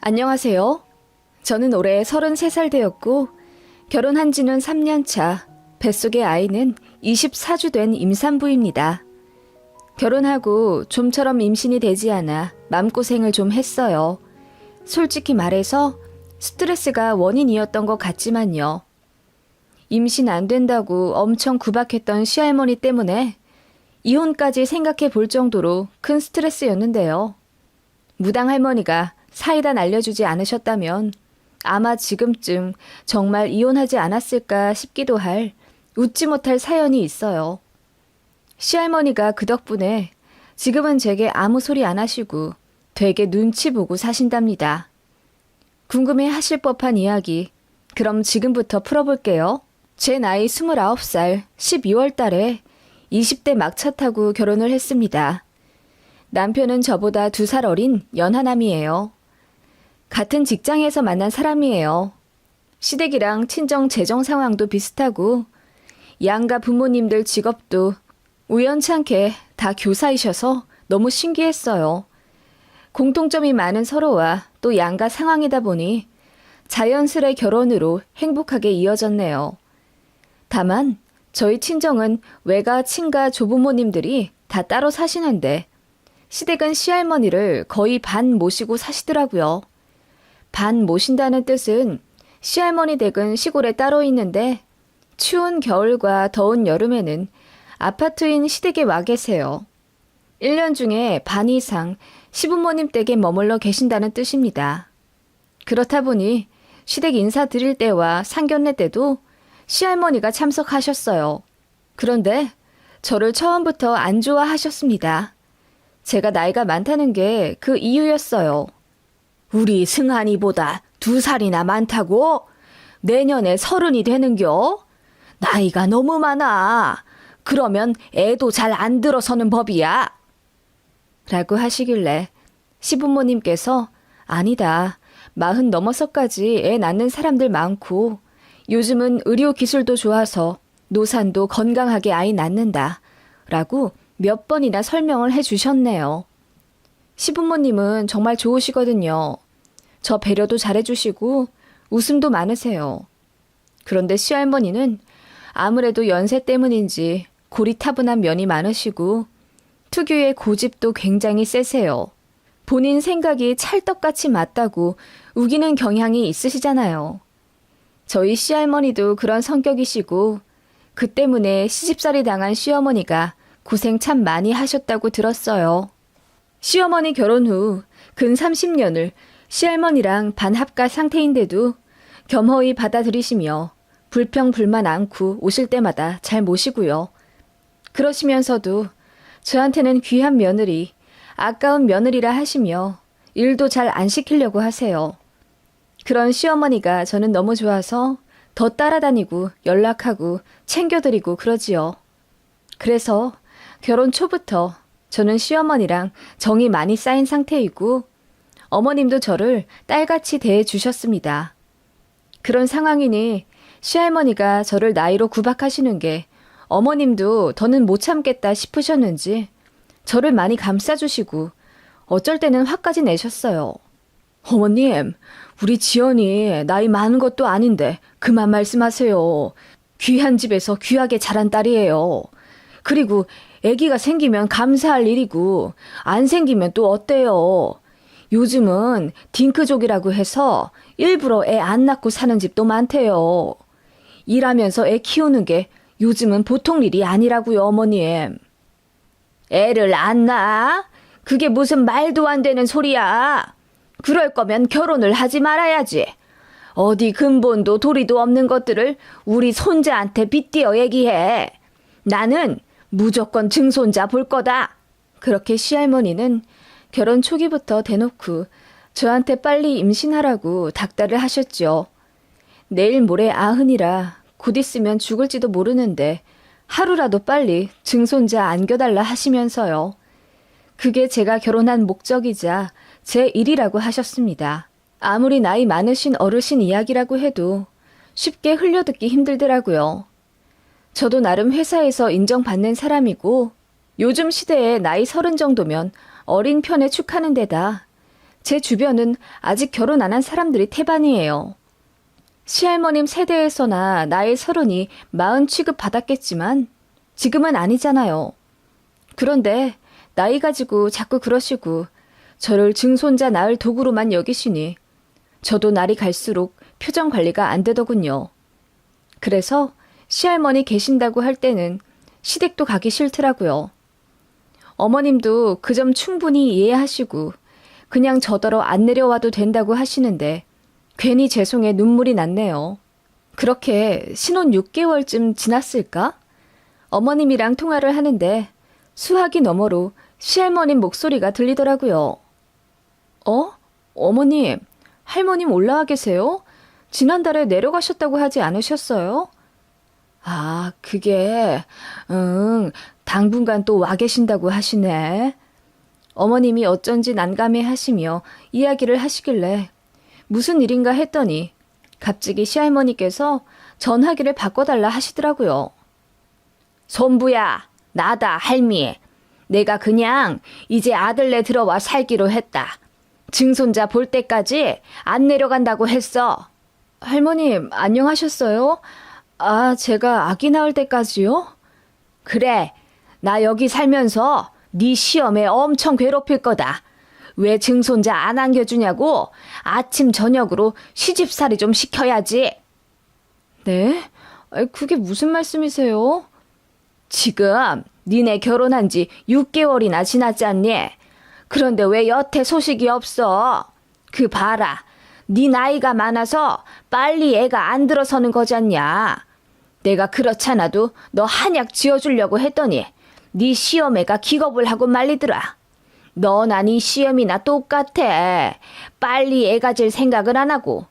안녕하세요. 저는 올해 33살 되었고 결혼한 지는 3년 차, 뱃속의 아이는 24주 된 임산부입니다. 결혼하고 좀처럼 임신이 되지 않아 마음고생을 좀 했어요. 솔직히 말해서 스트레스가 원인이었던 것 같지만요. 임신 안 된다고 엄청 구박했던 시할머니 때문에 이혼까지 생각해 볼 정도로 큰 스트레스였는데요. 무당 할머니가 사이다 날려주지 않으셨다면 아마 지금쯤 정말 이혼하지 않았을까 싶기도 할 웃지 못할 사연이 있어요. 시할머니가 그 덕분에 지금은 제게 아무 소리 안 하시고 되게 눈치 보고 사신답니다. 궁금해 하실 법한 이야기, 그럼 지금부터 풀어볼게요. 제 나이 29살 12월 달에 20대 막차 타고 결혼을 했습니다. 남편은 저보다 2살 어린 연하남이에요. 같은 직장에서 만난 사람이에요. 시댁이랑 친정 재정 상황도 비슷하고 양가 부모님들 직업도 우연찮게 다 교사이셔서 너무 신기했어요. 공통점이 많은 서로와 또 양가 상황이다 보니 자연스레 결혼으로 행복하게 이어졌네요. 다만 저희 친정은 외가, 친가, 조부모님들이 다 따로 사시는데 시댁은 시할머니를 거의 반 모시고 사시더라고요. 반 모신다는 뜻은 시할머니 댁은 시골에 따로 있는데 추운 겨울과 더운 여름에는 아파트인 시댁에 와 계세요. 1년 중에 반 이상 시부모님 댁에 머물러 계신다는 뜻입니다. 그렇다 보니 시댁 인사 드릴 때와 상견례 때도 시할머니가 참석하셨어요. 그런데 저를 처음부터 안 좋아하셨습니다. 제가 나이가 많다는 게 그 이유였어요. 우리 승한이보다 2살이나 많다고? 내년에 30이 되는겨? 나이가 너무 많아. 그러면 애도 잘 안 들어서는 법이야. 라고 하시길래 시부모님께서 아니다. 40 넘어서까지 애 낳는 사람들 많고 요즘은 의료 기술도 좋아서 노산도 건강하게 아이 낳는다. 라고 몇 번이나 설명을 해주셨네요. 시부모님은 정말 좋으시거든요. 저 배려도 잘해주시고 웃음도 많으세요. 그런데 시할머니는 아무래도 연세 때문인지 고리타분한 면이 많으시고 특유의 고집도 굉장히 세세요. 본인 생각이 찰떡같이 맞다고 우기는 경향이 있으시잖아요. 저희 시할머니도 그런 성격이시고 그 때문에 시집살이 당한 시어머니가 고생 참 많이 하셨다고 들었어요. 시어머니 결혼 후 근 30년을 시할머니랑 반합가 상태인데도 겸허히 받아들이시며 불평 불만 않고 오실 때마다 잘 모시고요. 그러시면서도 저한테는 귀한 며느리, 아까운 며느리라 하시며 일도 잘 안 시키려고 하세요. 그런 시어머니가 저는 너무 좋아서 더 따라다니고 연락하고 챙겨드리고 그러지요. 그래서 결혼 초부터 저는 시어머니랑 정이 많이 쌓인 상태이고 어머님도 저를 딸같이 대해주셨습니다. 그런 상황이니 시할머니가 저를 나이로 구박하시는 게 어머님도 더는 못 참겠다 싶으셨는지 저를 많이 감싸주시고 어쩔 때는 화까지 내셨어요. 어머님, 우리 지연이 나이 많은 것도 아닌데 그만 말씀하세요. 귀한 집에서 귀하게 자란 딸이에요. 그리고 아기가 생기면 감사할 일이고 안 생기면 또 어때요? 요즘은 딩크족이라고 해서 일부러 애 안 낳고 사는 집도 많대요. 일하면서 애 키우는 게 요즘은 보통 일이 아니라고요, 어머님. 애를 안 낳아? 그게 무슨 말도 안 되는 소리야. 그럴 거면 결혼을 하지 말아야지. 어디 근본도 도리도 없는 것들을 우리 손자한테 빗대어 얘기해. 나는 무조건 증손자 볼 거다. 그렇게 시할머니는 결혼 초기부터 대놓고 저한테 빨리 임신하라고 닥달을 하셨죠. 내일 모레 90이라 곧 있으면 죽을지도 모르는데 하루라도 빨리 증손자 안겨달라 하시면서요. 그게 제가 결혼한 목적이자 제 일이라고 하셨습니다. 아무리 나이 많으신 어르신 이야기라고 해도 쉽게 흘려듣기 힘들더라고요. 저도 나름 회사에서 인정받는 사람이고 요즘 시대에 나이 30 정도면 어린 편에 축하는 데다 제 주변은 아직 결혼 안 한 사람들이 태반이에요. 시할머님 세대에서나 나이 30이 40 취급 받았겠지만 지금은 아니잖아요. 그런데 나이 가지고 자꾸 그러시고 저를 증손자 낳을 도구로만 여기시니 저도 날이 갈수록 표정 관리가 안 되더군요. 그래서 시할머니 계신다고 할 때는 시댁도 가기 싫더라고요. 어머님도 그 점 충분히 이해하시고 그냥 저더러 안 내려와도 된다고 하시는데 괜히 죄송해 눈물이 났네요. 그렇게 신혼 6개월쯤 지났을까? 어머님이랑 통화를 하는데 수화기 너머로 시할머님 목소리가 들리더라고요. 어머님, 할머님 올라와 계세요? 지난달에 내려가셨다고 하지 않으셨어요? 아, 그게, 당분간 또 와 계신다고 하시네. 어머님이 어쩐지 난감해 하시며 이야기를 하시길래 무슨 일인가 했더니 갑자기 시할머니께서 전화기를 바꿔달라 하시더라고요. 손부야, 나다, 할미. 내가 그냥 이제 아들네 들어와 살기로 했다. 증손자 볼 때까지 안 내려간다고 했어. 할머님, 안녕하셨어요? 아, 제가 아기 낳을 때까지요? 그래, 나 여기 살면서 네 시험에 엄청 괴롭힐 거다. 왜 증손자 안 안겨주냐고 아침 저녁으로 시집살이 좀 시켜야지. 네? 그게 무슨 말씀이세요? 지금 니네 결혼한 지 6개월이나 지났지 않니? 그런데 왜 여태 소식이 없어? 그 봐라. 네 나이가 많아서 빨리 애가 안 들어서는 거잖냐. 내가 그렇잖아도 너 한약 지어주려고 했더니 네 시어매가 기겁을 하고 말리더라. 너나 네 시어미나 똑같아. 빨리 애 가질 생각을 안 하고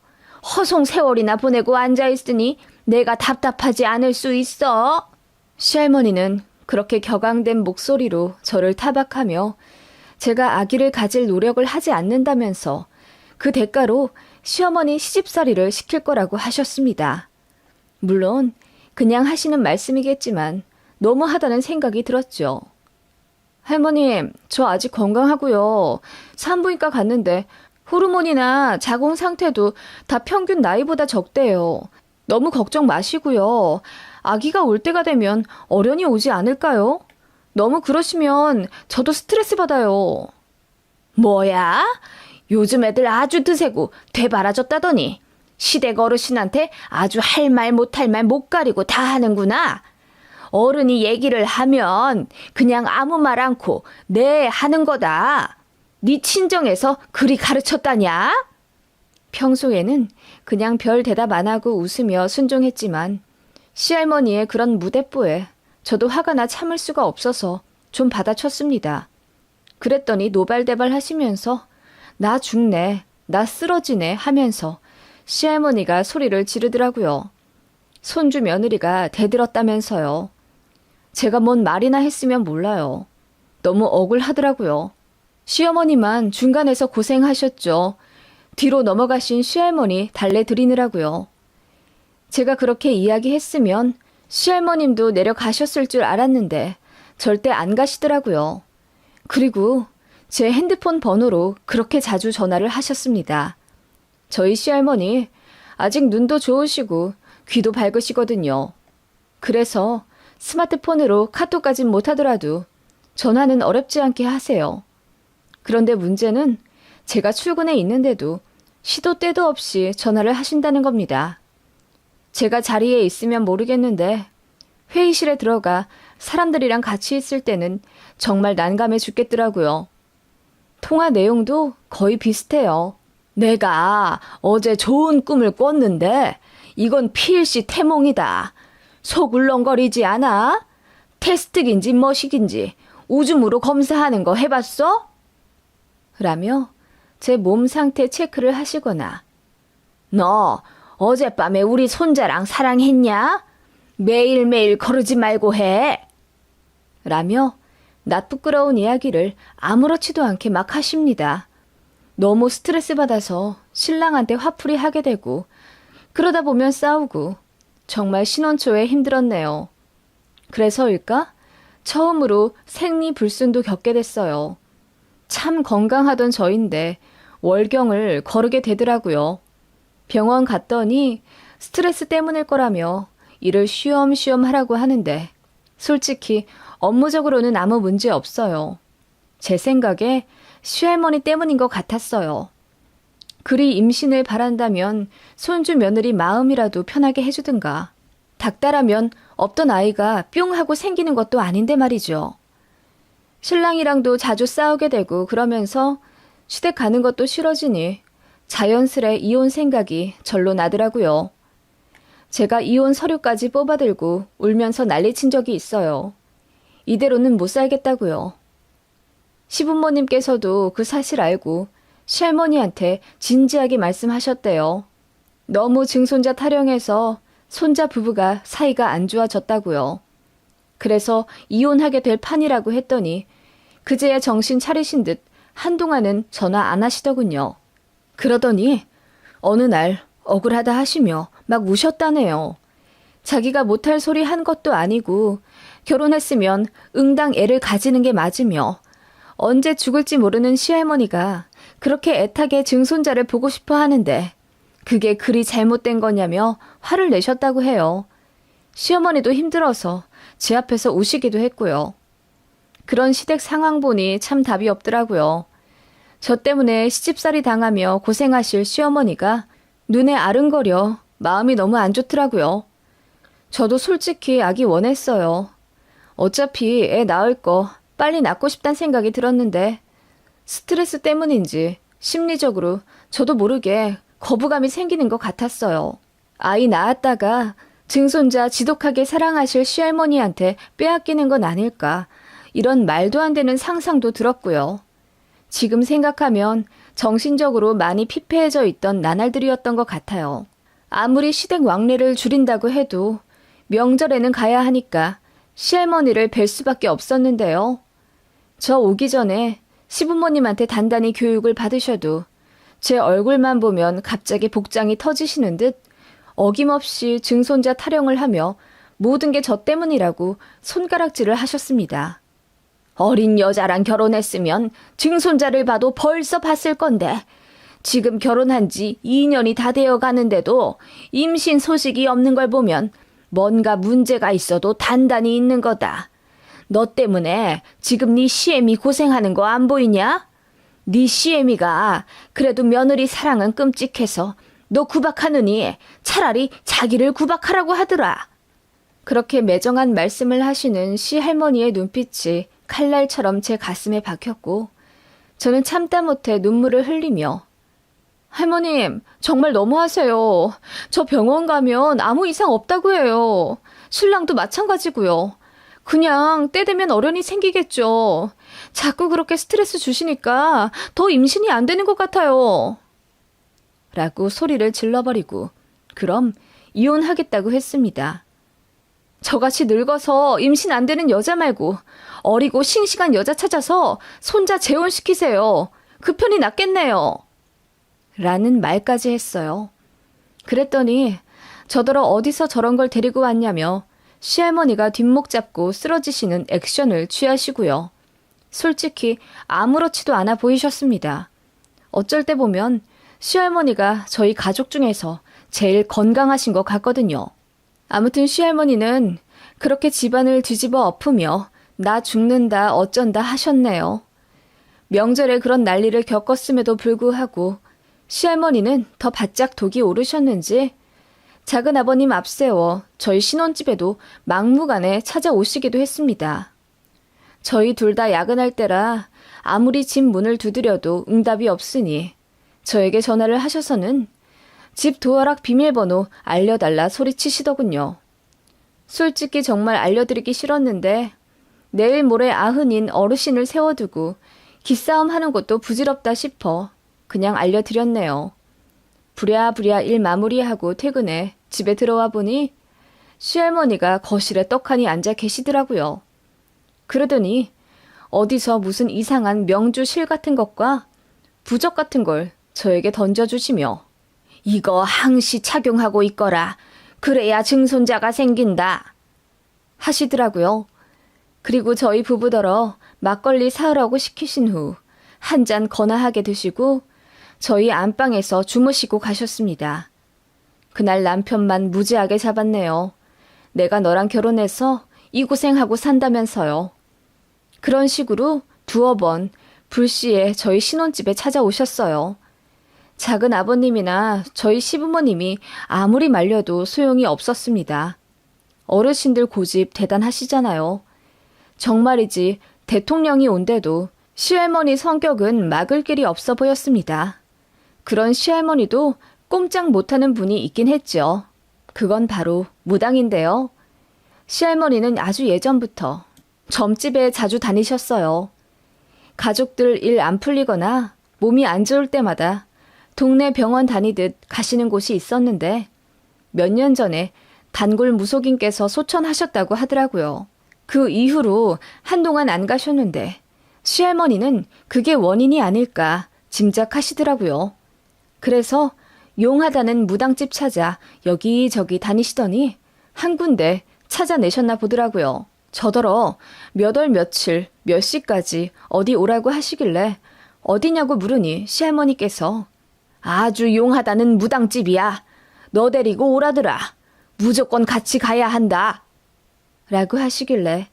허송 세월이나 보내고 앉아있으니 내가 답답하지 않을 수 있어. 시할머니는 그렇게 격앙된 목소리로 저를 타박하며 제가 아기를 가질 노력을 하지 않는다면서 그 대가로 시어머니 시집살이를 시킬 거라고 하셨습니다. 물론 그냥 하시는 말씀이겠지만 너무하다는 생각이 들었죠. 할머님, 저 아직 건강하고요. 산부인과 갔는데 호르몬이나 자궁 상태도 다 평균 나이보다 적대요. 너무 걱정 마시고요. 아기가 올 때가 되면 어련히 오지 않을까요? 너무 그러시면 저도 스트레스 받아요. 뭐야? 요즘 애들 아주 드세고 되바라졌다더니 시댁 어르신한테 아주 할 말 못할 말 못 가리고 다 하는구나. 어른이 얘기를 하면 그냥 아무 말 않고 네 하는 거다. 네 친정에서 그리 가르쳤다냐? 평소에는 그냥 별 대답 안 하고 웃으며 순종했지만 시할머니의 그런 무대뽀에 저도 화가 나 참을 수가 없어서 좀 받아쳤습니다. 그랬더니 노발대발 하시면서 나 죽네, 나 쓰러지네 하면서 시할머니가 소리를 지르더라고요. 손주 며느리가 대들었다면서요. 제가 뭔 말이나 했으면 몰라요. 너무 억울하더라고요. 시어머니만 중간에서 고생하셨죠. 뒤로 넘어가신 시할머니 달래드리느라고요. 제가 그렇게 이야기했으면 시할머님도 내려가셨을 줄 알았는데 절대 안 가시더라고요. 그리고 제 핸드폰 번호로 그렇게 자주 전화를 하셨습니다. 저희 시할머니 아직 눈도 좋으시고 귀도 밝으시거든요. 그래서 스마트폰으로 카톡까진 못하더라도 전화는 어렵지 않게 하세요. 그런데 문제는 제가 출근해 있는데도 시도 때도 없이 전화를 하신다는 겁니다. 제가 자리에 있으면 모르겠는데 회의실에 들어가 사람들이랑 같이 있을 때는 정말 난감해 죽겠더라고요. 통화 내용도 거의 비슷해요. 내가 어제 좋은 꿈을 꿨는데 이건 필시 태몽이다. 속 울렁거리지 않아? 테스트긴지 뭐시긴지 오줌으로 검사하는 거 해봤어? 라며 제 몸 상태 체크를 하시거나 너 어젯밤에 우리 손자랑 사랑했냐? 매일매일 거르지 말고 해. 라며 낯부끄러운 이야기를 아무렇지도 않게 막 하십니다. 너무 스트레스 받아서 신랑한테 화풀이 하게 되고 그러다 보면 싸우고 정말 신혼 초에 힘들었네요. 그래서일까? 처음으로 생리불순도 겪게 됐어요. 참 건강하던 저인데 월경을 거르게 되더라고요. 병원 갔더니 스트레스 때문일 거라며 일을 쉬엄쉬엄 하라고 하는데 솔직히 업무적으로는 아무 문제 없어요. 제 생각에 시할머니 때문인 것 같았어요. 그리 임신을 바란다면 손주 며느리 마음이라도 편하게 해주든가. 닥달하면 없던 아이가 뿅 하고 생기는 것도 아닌데 말이죠. 신랑이랑도 자주 싸우게 되고 그러면서 시댁 가는 것도 싫어지니 자연스레 이혼 생각이 절로 나더라고요. 제가 이혼 서류까지 뽑아들고 울면서 난리친 적이 있어요. 이대로는 못 살겠다고요. 시부모님께서도 그 사실 알고 시할머니한테 진지하게 말씀하셨대요. 너무 증손자 타령해서 손자 부부가 사이가 안 좋아졌다고요. 그래서 이혼하게 될 판이라고 했더니 그제야 정신 차리신 듯 한동안은 전화 안 하시더군요. 그러더니 어느 날 억울하다 하시며 막 우셨다네요. 자기가 못할 소리 한 것도 아니고 결혼했으면 응당 애를 가지는 게 맞으며 언제 죽을지 모르는 시할머니가 그렇게 애타게 증손자를 보고 싶어 하는데 그게 그리 잘못된 거냐며 화를 내셨다고 해요. 시어머니도 힘들어서 제 앞에서 우시기도 했고요. 그런 시댁 상황 보니 참 답이 없더라고요. 저 때문에 시집살이 당하며 고생하실 시어머니가 눈에 아른거려 마음이 너무 안 좋더라고요. 저도 솔직히 아기 원했어요. 어차피 애 낳을 거 빨리 낳고 싶단 생각이 들었는데 스트레스 때문인지 심리적으로 저도 모르게 거부감이 생기는 것 같았어요. 아이 낳았다가 증손자 지독하게 사랑하실 시할머니한테 빼앗기는 건 아닐까 이런 말도 안 되는 상상도 들었고요. 지금 생각하면 정신적으로 많이 피폐해져 있던 나날들이었던 것 같아요. 아무리 시댁 왕래를 줄인다고 해도 명절에는 가야 하니까 시할머니를 뵐 수밖에 없었는데요. 저 오기 전에 시부모님한테 단단히 교육을 받으셔도 제 얼굴만 보면 갑자기 복장이 터지시는 듯 어김없이 증손자 타령을 하며 모든 게 저 때문이라고 손가락질을 하셨습니다. 어린 여자랑 결혼했으면 증손자를 봐도 벌써 봤을 건데 지금 결혼한 지 2년이 다 되어 가는데도 임신 소식이 없는 걸 보면 뭔가 문제가 있어도 단단히 있는 거다. 너 때문에 지금 네 시애미 고생하는 거 안 보이냐? 네 시애미가 그래도 며느리 사랑은 끔찍해서 너 구박하느니 차라리 자기를 구박하라고 하더라. 그렇게 매정한 말씀을 하시는 시할머니의 눈빛이 칼날처럼 제 가슴에 박혔고 저는 참다 못해 눈물을 흘리며 할머님, 정말 너무하세요. 저 병원 가면 아무 이상 없다고 해요. 신랑도 마찬가지고요. 그냥 때 되면 어련히 생기겠죠. 자꾸 그렇게 스트레스 주시니까 더 임신이 안 되는 것 같아요. 라고 소리를 질러버리고 그럼 이혼하겠다고 했습니다. 저같이 늙어서 임신 안 되는 여자 말고 어리고 싱싱한 여자 찾아서 손자 재혼시키세요. 그 편이 낫겠네요. 라는 말까지 했어요. 그랬더니 저더러 어디서 저런 걸 데리고 왔냐며 시할머니가 뒷목 잡고 쓰러지시는 액션을 취하시고요. 솔직히 아무렇지도 않아 보이셨습니다. 어쩔 때 보면 시할머니가 저희 가족 중에서 제일 건강하신 것 같거든요. 아무튼 시할머니는 그렇게 집안을 뒤집어 엎으며 나 죽는다 어쩐다 하셨네요. 명절에 그런 난리를 겪었음에도 불구하고 시할머니는 더 바짝 독이 오르셨는지 작은 아버님 앞세워 저희 신혼집에도 막무가내 찾아오시기도 했습니다. 저희 둘 다 야근할 때라 아무리 집 문을 두드려도 응답이 없으니 저에게 전화를 하셔서는 집 도어락 비밀번호 알려달라 소리치시더군요. 솔직히 정말 알려드리기 싫었는데 내일 모레 아흔인 어르신을 세워두고 기싸움 하는 것도 부질없다 싶어 그냥 알려드렸네요. 부랴부랴 일 마무리하고 퇴근해 집에 들어와 보니 시할머니가 거실에 떡하니 앉아 계시더라고요. 그러더니 어디서 무슨 이상한 명주 실 같은 것과 부적 같은 걸 저에게 던져주시며 이거 항시 착용하고 있거라. 그래야 증손자가 생긴다. 하시더라고요. 그리고 저희 부부더러 막걸리 사으라고 시키신 후 한 잔 거나하게 드시고 저희 안방에서 주무시고 가셨습니다. 그날 남편만 무지하게 잡았네요. 내가 너랑 결혼해서 이 고생하고 산다면서요. 그런 식으로 두어 번 불시에 저희 신혼집에 찾아오셨어요. 작은 아버님이나 저희 시부모님이 아무리 말려도 소용이 없었습니다. 어르신들 고집 대단하시잖아요. 정말이지 대통령이 온데도 시할머니 성격은 막을 길이 없어 보였습니다. 그런 시할머니도 꼼짝 못하는 분이 있긴 했죠. 그건 바로 무당인데요. 시할머니는 아주 예전부터 점집에 자주 다니셨어요. 가족들 일 안 풀리거나 몸이 안 좋을 때마다 동네 병원 다니듯 가시는 곳이 있었는데 몇 년 전에 단골 무속인께서 소천하셨다고 하더라고요. 그 이후로 한동안 안 가셨는데 시할머니는 그게 원인이 아닐까 짐작하시더라고요. 그래서 용하다는 무당집 찾아 여기저기 다니시더니 한 군데 찾아내셨나 보더라고요. 저더러 몇 월 며칠 몇 시까지 어디 오라고 하시길래 어디냐고 물으니 시할머니께서 아주 용하다는 무당집이야. 너 데리고 오라더라. 무조건 같이 가야 한다. 라고 하시길래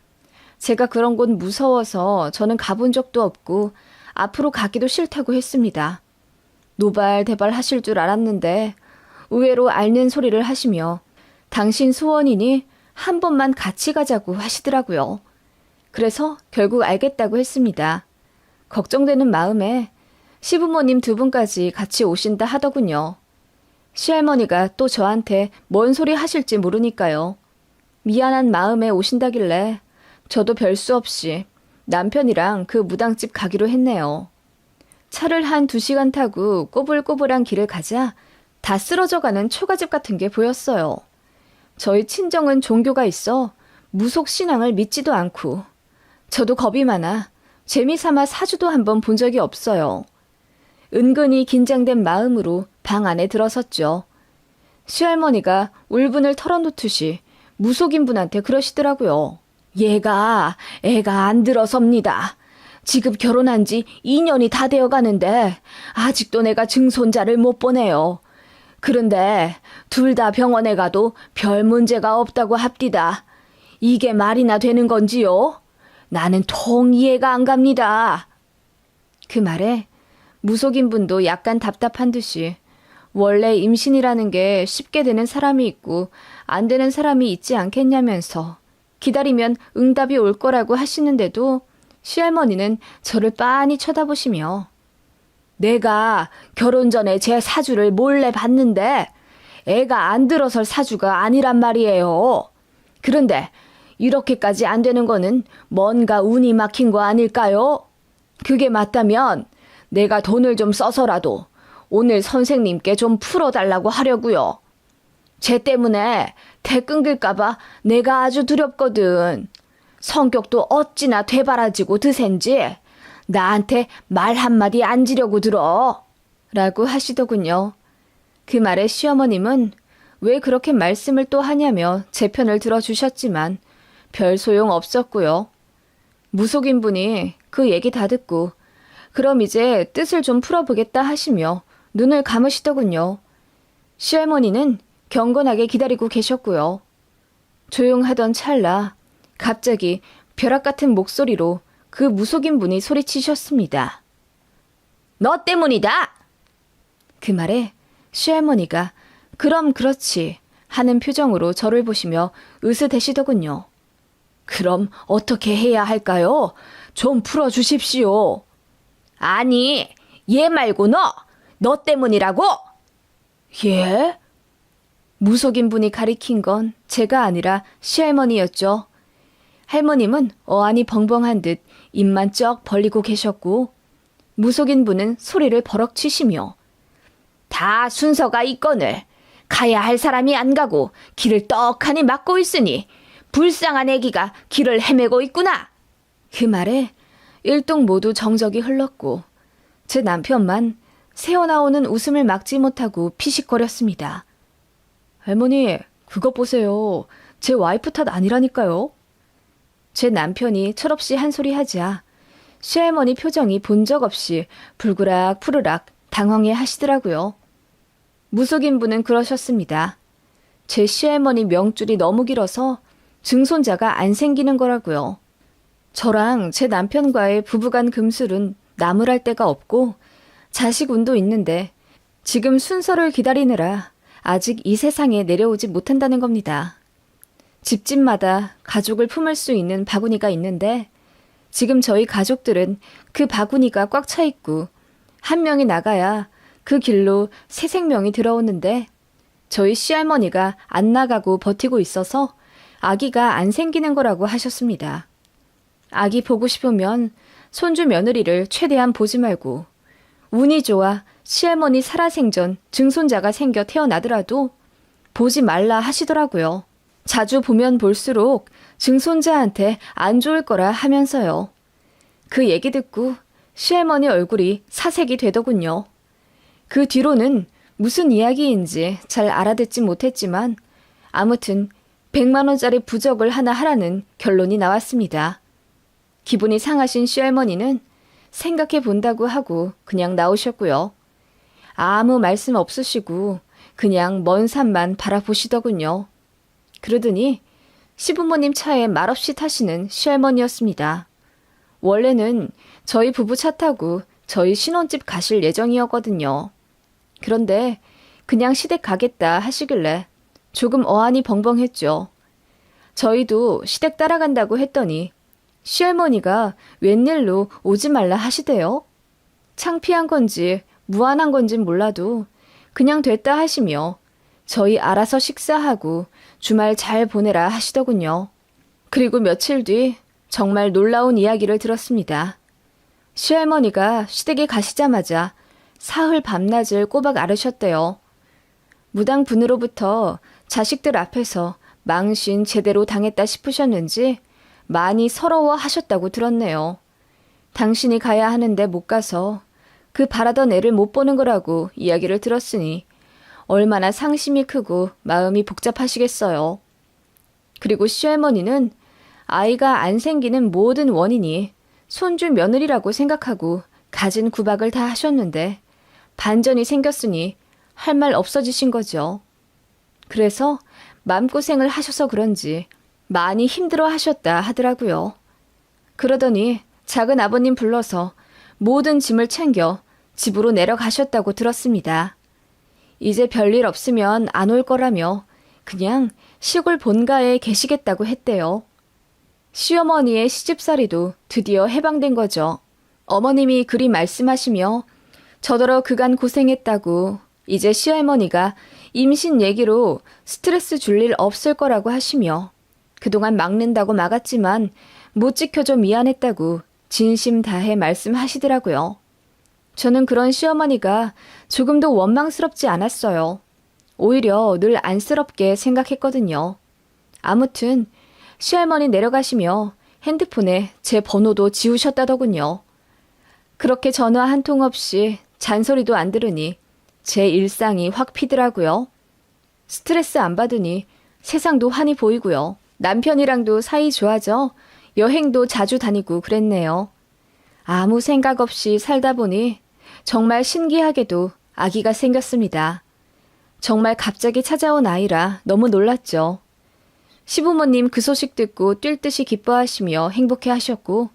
제가 그런 곳 무서워서 저는 가본 적도 없고 앞으로 가기도 싫다고 했습니다. 노발대발 하실 줄 알았는데 의외로 앓는 소리를 하시며 당신 소원이니 한 번만 같이 가자고 하시더라고요. 그래서 결국 알겠다고 했습니다. 걱정되는 마음에 시부모님 두 분까지 같이 오신다 하더군요. 시할머니가 또 저한테 뭔 소리 하실지 모르니까요. 미안한 마음에 오신다길래 저도 별 수 없이 남편이랑 그 무당집 가기로 했네요. 차를 한 2시간 타고 꼬불꼬불한 길을 가자 다 쓰러져가는 초가집 같은 게 보였어요. 저희 친정은 종교가 있어 무속 신앙을 믿지도 않고 저도 겁이 많아 재미삼아 사주도 한번 본 적이 없어요. 은근히 긴장된 마음으로 방 안에 들어섰죠. 시할머니가 울분을 털어놓듯이 무속인 분한테 그러시더라고요. 얘가 애가 안 들어섭니다. 지금 결혼한 지 2년이 다 되어 가는데 아직도 내가 증손자를 못 보내요. 그런데 둘 다 병원에 가도 별 문제가 없다고 합디다. 이게 말이나 되는 건지요? 나는 통 이해가 안 갑니다. 그 말에 무속인 분도 약간 답답한 듯이 원래 임신이라는 게 쉽게 되는 사람이 있고 안 되는 사람이 있지 않겠냐면서 기다리면 응답이 올 거라고 하시는데도 시할머니는 저를 빤히 쳐다보시며 내가 결혼 전에 제 사주를 몰래 봤는데 애가 안 들어설 사주가 아니란 말이에요. 그런데 이렇게까지 안 되는 거는 뭔가 운이 막힌 거 아닐까요? 그게 맞다면 내가 돈을 좀 써서라도 오늘 선생님께 좀 풀어달라고 하려고요. 쟤 때문에 대 끊길까봐 내가 아주 두렵거든. 성격도 어찌나 되바라지고 드센지 나한테 말 한마디 안 지려고 들어. 라고 하시더군요. 그 말에 시어머님은 왜 그렇게 말씀을 또 하냐며 제 편을 들어주셨지만 별 소용 없었고요. 무속인 분이 그 얘기 다 듣고 그럼 이제 뜻을 좀 풀어보겠다 하시며 눈을 감으시더군요. 시할머니는 경건하게 기다리고 계셨고요. 조용하던 찰나 갑자기 벼락 같은 목소리로 그 무속인 분이 소리치셨습니다. 너 때문이다! 그 말에 시할머니가 그럼 그렇지 하는 표정으로 저를 보시며 으스대시더군요. 그럼 어떻게 해야 할까요? 좀 풀어주십시오. 아니, 얘 말고 너 때문이라고? 예? 무속인 분이 가리킨 건 제가 아니라 시할머니였죠. 할머님은 어안이 벙벙한 듯 입만 쩍 벌리고 계셨고 무속인 분은 소리를 버럭 치시며 다 순서가 있거늘 가야 할 사람이 안 가고 길을 떡하니 막고 있으니 불쌍한 애기가 길을 헤매고 있구나. 그 말에 일동 모두 정적이 흘렀고 제 남편만 새어나오는 웃음을 막지 못하고 피식거렸습니다. 할머니, 그것 보세요. 제 와이프 탓 아니라니까요. 제 남편이 철없이 한 소리 하자 시할머니 표정이 본 적 없이 불그락 푸르락 당황해 하시더라고요. 무속인분은 그러셨습니다. 제 시할머니 명줄이 너무 길어서 증손자가 안 생기는 거라고요. 저랑 제 남편과의 부부간 금술은 나무랄 데가 없고 자식 운도 있는데 지금 순서를 기다리느라 아직 이 세상에 내려오지 못한다는 겁니다. 집집마다 가족을 품을 수 있는 바구니가 있는데 지금 저희 가족들은 그 바구니가 꽉 차 있고 한 명이 나가야 그 길로 새 생명이 들어오는데 저희 시할머니가 안 나가고 버티고 있어서 아기가 안 생기는 거라고 하셨습니다. 아기 보고 싶으면 손주 며느리를 최대한 보지 말고 운이 좋아 시할머니 살아생전 증손자가 생겨 태어나더라도 보지 말라 하시더라고요. 자주 보면 볼수록 증손자한테 안 좋을 거라 하면서요. 그 얘기 듣고 시할머니 얼굴이 사색이 되더군요. 그 뒤로는 무슨 이야기인지 잘 알아듣지 못했지만 아무튼 100만 원짜리 부적을 하나 하라는 결론이 나왔습니다. 기분이 상하신 시할머니는 생각해 본다고 하고 그냥 나오셨고요. 아무 말씀 없으시고 그냥 먼 산만 바라보시더군요. 그러더니 시부모님 차에 말없이 타시는 시할머니였습니다. 원래는 저희 부부 차 타고 저희 신혼집 가실 예정이었거든요. 그런데 그냥 시댁 가겠다 하시길래 조금 어안이 벙벙했죠. 저희도 시댁 따라간다고 했더니 시할머니가 웬일로 오지 말라 하시대요. 창피한 건지 무안한 건진 몰라도 그냥 됐다 하시며 저희 알아서 식사하고 주말 잘 보내라 하시더군요. 그리고 며칠 뒤 정말 놀라운 이야기를 들었습니다. 시할머니가 시댁에 가시자마자 사흘 밤낮을 꼬박 앓으셨대요. 무당분으로부터 자식들 앞에서 망신 제대로 당했다 싶으셨는지 많이 서러워 하셨다고 들었네요. 당신이 가야 하는데 못 가서 그 바라던 애를 못 보는 거라고 이야기를 들었으니 얼마나 상심이 크고 마음이 복잡하시겠어요. 그리고 시할머니는 아이가 안 생기는 모든 원인이 손주 며느리라고 생각하고 가진 구박을 다 하셨는데 반전이 생겼으니 할 말 없어지신 거죠. 그래서 마음고생을 하셔서 그런지 많이 힘들어 하셨다 하더라고요. 그러더니 작은 아버님 불러서 모든 짐을 챙겨 집으로 내려가셨다고 들었습니다. 이제 별일 없으면 안 올 거라며 그냥 시골 본가에 계시겠다고 했대요. 시어머니의 시집살이도 드디어 해방된 거죠. 어머님이 그리 말씀하시며 저더러 그간 고생했다고 이제 시할머니가 임신 얘기로 스트레스 줄 일 없을 거라고 하시며 그동안 막는다고 막았지만 못 지켜줘 미안했다고 진심 다해 말씀하시더라고요. 저는 그런 시어머니가 조금도 원망스럽지 않았어요. 오히려 늘 안쓰럽게 생각했거든요. 아무튼 시할머니 내려가시며 핸드폰에 제 번호도 지우셨다더군요. 그렇게 전화 한 통 없이 잔소리도 안 들으니 제 일상이 확 피더라고요. 스트레스 안 받으니 세상도 환히 보이고요. 남편이랑도 사이 좋아져 여행도 자주 다니고 그랬네요. 아무 생각 없이 살다 보니 정말 신기하게도 아기가 생겼습니다. 정말 갑자기 찾아온 아이라 너무 놀랐죠. 시부모님 그 소식 듣고 뛸 듯이 기뻐하시며 행복해 하셨고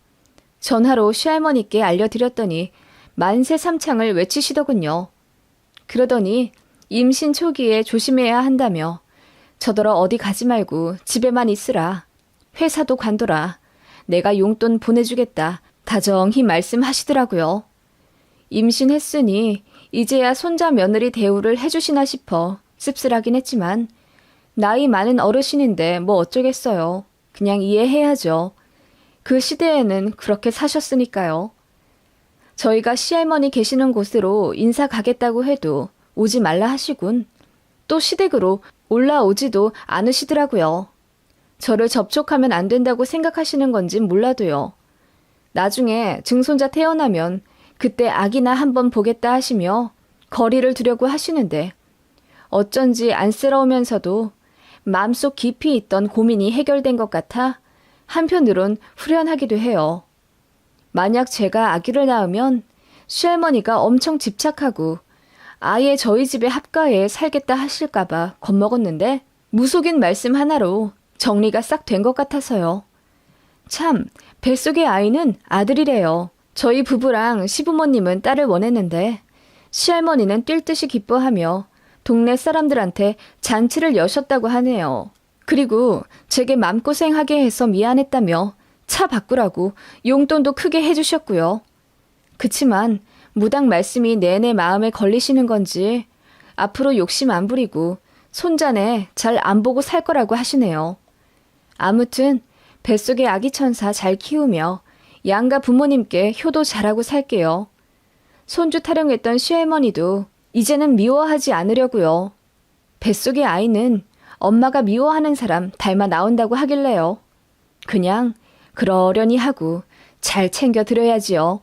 전화로 시할머니께 알려드렸더니 만세 삼창을 외치시더군요. 그러더니 임신 초기에 조심해야 한다며 저더러 어디 가지 말고 집에만 있으라. 회사도 관둬라. 내가 용돈 보내주겠다. 다정히 말씀하시더라고요. 임신했으니 이제야 손자 며느리 대우를 해주시나 싶어 씁쓸하긴 했지만 나이 많은 어르신인데 뭐 어쩌겠어요. 그냥 이해해야죠. 그 시대에는 그렇게 사셨으니까요. 저희가 시할머니 계시는 곳으로 인사 가겠다고 해도 오지 말라 하시군. 또 시댁으로 올라오지도 않으시더라고요. 저를 접촉하면 안 된다고 생각하시는 건진 몰라도요. 나중에 증손자 태어나면 그때 아기나 한번 보겠다 하시며 거리를 두려고 하시는데 어쩐지 안쓰러우면서도 마음속 깊이 있던 고민이 해결된 것 같아 한편으론 후련하기도 해요. 만약 제가 아기를 낳으면 시할머니가 엄청 집착하고 아예 저희 집에 합가해 살겠다 하실까봐 겁먹었는데 무속인 말씀 하나로 정리가 싹 된 것 같아서요. 참, 뱃속의 아이는 아들이래요. 저희 부부랑 시부모님은 딸을 원했는데 시할머니는 뛸 듯이 기뻐하며 동네 사람들한테 잔치를 여셨다고 하네요. 그리고 제게 맘고생하게 해서 미안했다며 차 바꾸라고 용돈도 크게 해주셨고요. 그치만 무당 말씀이 내내 마음에 걸리시는 건지 앞으로 욕심 안 부리고 손자네 잘 안 보고 살 거라고 하시네요. 아무튼 뱃속의 아기 천사 잘 키우며 양가 부모님께 효도 잘하고 살게요. 손주 타령했던 시할머니도 이제는 미워하지 않으려고요. 뱃속의 아이는 엄마가 미워하는 사람 닮아 나온다고 하길래요. 그냥 그러려니 하고 잘 챙겨 드려야지요.